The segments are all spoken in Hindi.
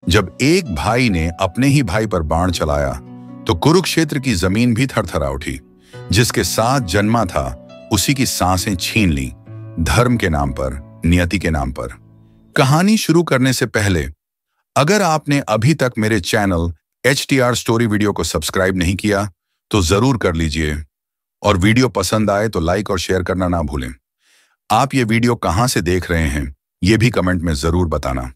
जब एक भाई ने अपने ही भाई पर बाण चलाया तो कुरुक्षेत्र की जमीन भी थरथरा उठी। जिसके साथ जन्मा था उसी की सांसें छीन ली, धर्म के नाम पर, नियति के नाम पर। कहानी शुरू करने से पहले अगर आपने अभी तक मेरे चैनल HTR स्टोरी वीडियो को सब्सक्राइब नहीं किया तो जरूर कर लीजिए, और वीडियो पसंद आए तो लाइक और शेयर करना ना भूलें। आप ये वीडियो कहां से देख रहे हैं ये भी कमेंट में जरूर बताना।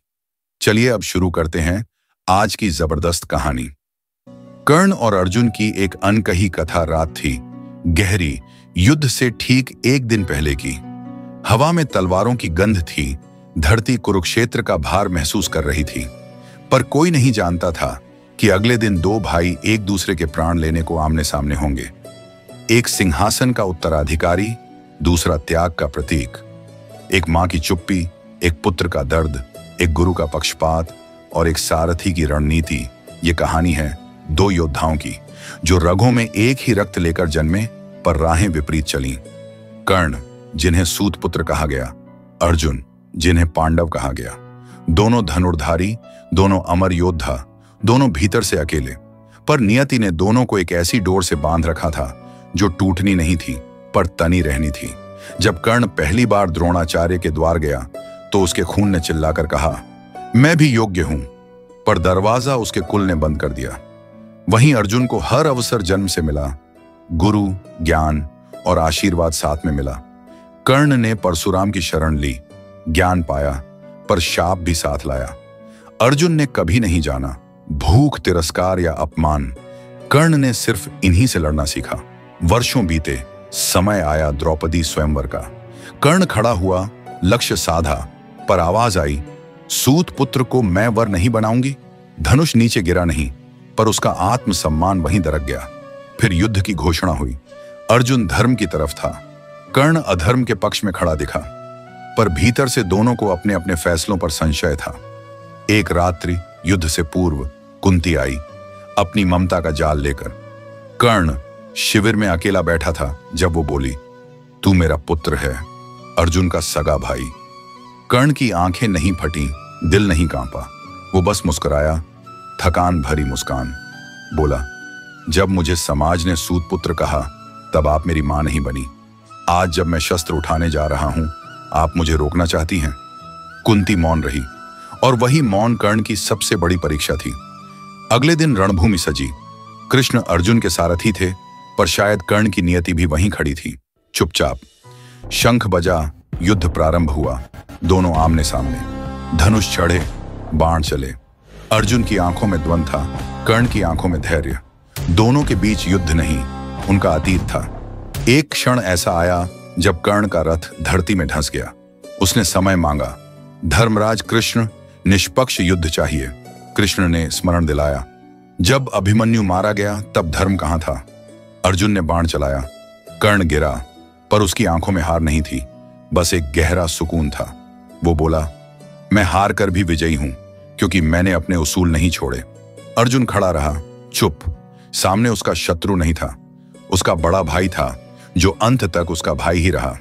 चलिए अब शुरू करते हैं आज की जबरदस्त कहानी। कर्ण और अर्जुन की एक अनकही कथा रात थी, गहरी, युद्ध से ठीक एक दिन पहले की। हवा में तलवारों की गंध थी, धरती कुरुक्षेत्र का भार महसूस कर रही थी। पर कोई नहीं जानता था कि अगले दिन दो भाई एक दूसरे के प्राण लेने को आमने सामने होंगे। एक सिंहासन का उत्तराधिकारी, दूसरा त्याग का प्रतीक। एक मां की चुप्पी, एक पुत्र का दर्द, एक गुरु का पक्षपात और एक सारथी की रणनीति। ये कहानी है दो योद्धाओं की जो रगों में एक ही रक्त लेकर जन्मे पर राहें विपरीत चलीं। कर्ण, जिन्हें सूत पुत्र कहा गया, अर्जुन, जिन्हें पांडव कहा गया। दोनों धनुर्धारी, दोनों अमर योद्धा, दोनों भीतर से अकेले। पर नियति ने दोनों को एक ऐसी डोर से बांध रखा था जो टूटनी नहीं थी पर तनी रहनी थी। जब कर्ण पहली बार द्रोणाचार्य के द्वार गया तो उसके खून ने चिल्लाकर कहा, मैं भी योग्य हूं, पर दरवाजा उसके कुल ने बंद कर दिया। वहीं अर्जुन को हर अवसर जन्म से मिला, गुरु, ज्ञान और आशीर्वाद साथ में मिला। कर्ण ने परशुराम की शरण ली, ज्ञान पाया, पर शाप भी साथ लाया। अर्जुन ने कभी नहीं जाना भूख, तिरस्कार या अपमान। कर्ण ने सिर्फ इन्हीं से लड़ना सीखा। वर्षों बीते, समय आया द्रौपदी स्वयंवर का। कर्ण खड़ा हुआ, लक्ष्य साधा, पर आवाज आई, सूत पुत्र को मैं वर नहीं बनाऊंगी। धनुष नीचे गिरा नहीं, पर उसका आत्मसम्मान वहीं दरक गया। फिर युद्ध की घोषणा हुई। अर्जुन धर्म की तरफ था, कर्ण अधर्म के पक्ष में खड़ा दिखा, पर भीतर से दोनों को अपने अपने फैसलों पर संशय था। एक रात्रि युद्ध से पूर्व कुंती आई, अपनी ममता का जाल लेकर। कर्ण शिविर में अकेला बैठा था जब वो बोली, तू मेरा पुत्र है, अर्जुन का सगा भाई। कर्ण की आंखें नहीं फटी, दिल नहीं कांपा, वो बस मुस्कुराया, थकान भरी मुस्कान। बोला, जब मुझे समाज ने सूत पुत्र कहा तब आप मेरी मां नहीं बनी। आज जब मैं शस्त्र उठाने जा रहा हूं, आप मुझे रोकना चाहती हैं। कुंती मौन रही, और वही मौन कर्ण की सबसे बड़ी परीक्षा थी। अगले दिन रणभूमि सजी। कृष्ण अर्जुन के सारथी थे, पर शायद कर्ण की नियति भी वहीं खड़ी थी, चुपचाप। शंख बजा, युद्ध प्रारंभ हुआ। दोनों आमने सामने, धनुष चढ़े, बाण चले। अर्जुन की आंखों में द्वंद था, कर्ण की आंखों में धैर्य। दोनों के बीच युद्ध नहीं, उनका अतीत था। एक क्षण ऐसा आया जब कर्ण का रथ धरती में धंस गया। उसने समय मांगा। धर्मराज कृष्ण, निष्पक्ष युद्ध चाहिए। कृष्ण ने स्मरण दिलाया, जब अभिमन्यु मारा गया तब धर्म कहां था। अर्जुन ने बाण चलाया, कर्ण गिरा, पर उसकी आंखों में हार नहीं थी, बस एक गहरा सुकून था। वो बोला, मैं हार कर भी विजयी हूं, क्योंकि मैंने अपने उसूल नहीं छोड़े। अर्जुन खड़ा रहा, चुप। सामने उसका शत्रु नहीं था, उसका बड़ा भाई था, जो अंत तक उसका भाई ही रहा।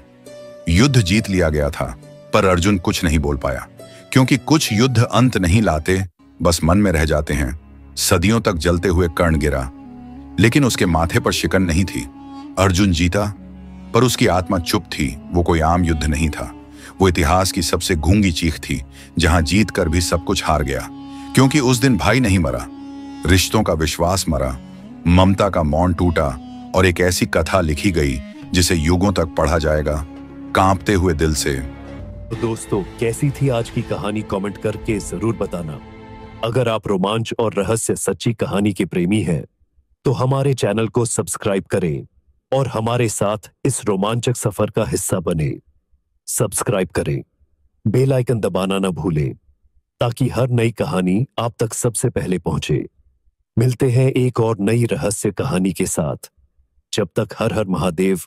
युद्ध जीत लिया गया था, पर अर्जुन कुछ नहीं बोल पाया, क्योंकि कुछ युद्ध अंत नहीं लाते, बस मन में रह जाते हैं। सदियों तक जलते हुए कर्ण गिरा, लेकिन उसके माथे पर शिकन नहीं थी। अर्जुन जीता, पर उसकी आत्मा चुप थी। वो कोई आम युद्ध नहीं था, वो इतिहास की सबसे गूंगी चीख थी, जहां जीत कर भी सब कुछ हार गया। क्योंकि उस दिन भाई नहीं मरा, रिश्तों का विश्वास मरा, ममता का मौन टूटा, और एक ऐसी कथा लिखी गई जिसे युगों तक पढ़ा जाएगा, कांपते हुए दिल से। तो दोस्तों, कैसी थी आज की कहानी कमेंट करके जरूर बताना। अगर आप रोमांच और रहस्य सच्ची कहानी के प्रेमी हैं, तो हमारे चैनल को सब्सक्राइब करें और हमारे साथ इस रोमांचक सफर का हिस्सा बने। सब्सक्राइब करें, बेल आइकन दबाना न भूलें, ताकि हर नई कहानी आप तक सबसे पहले पहुंचे। मिलते हैं एक और नई रहस्य कहानी के साथ। जब तक हर हर महादेव।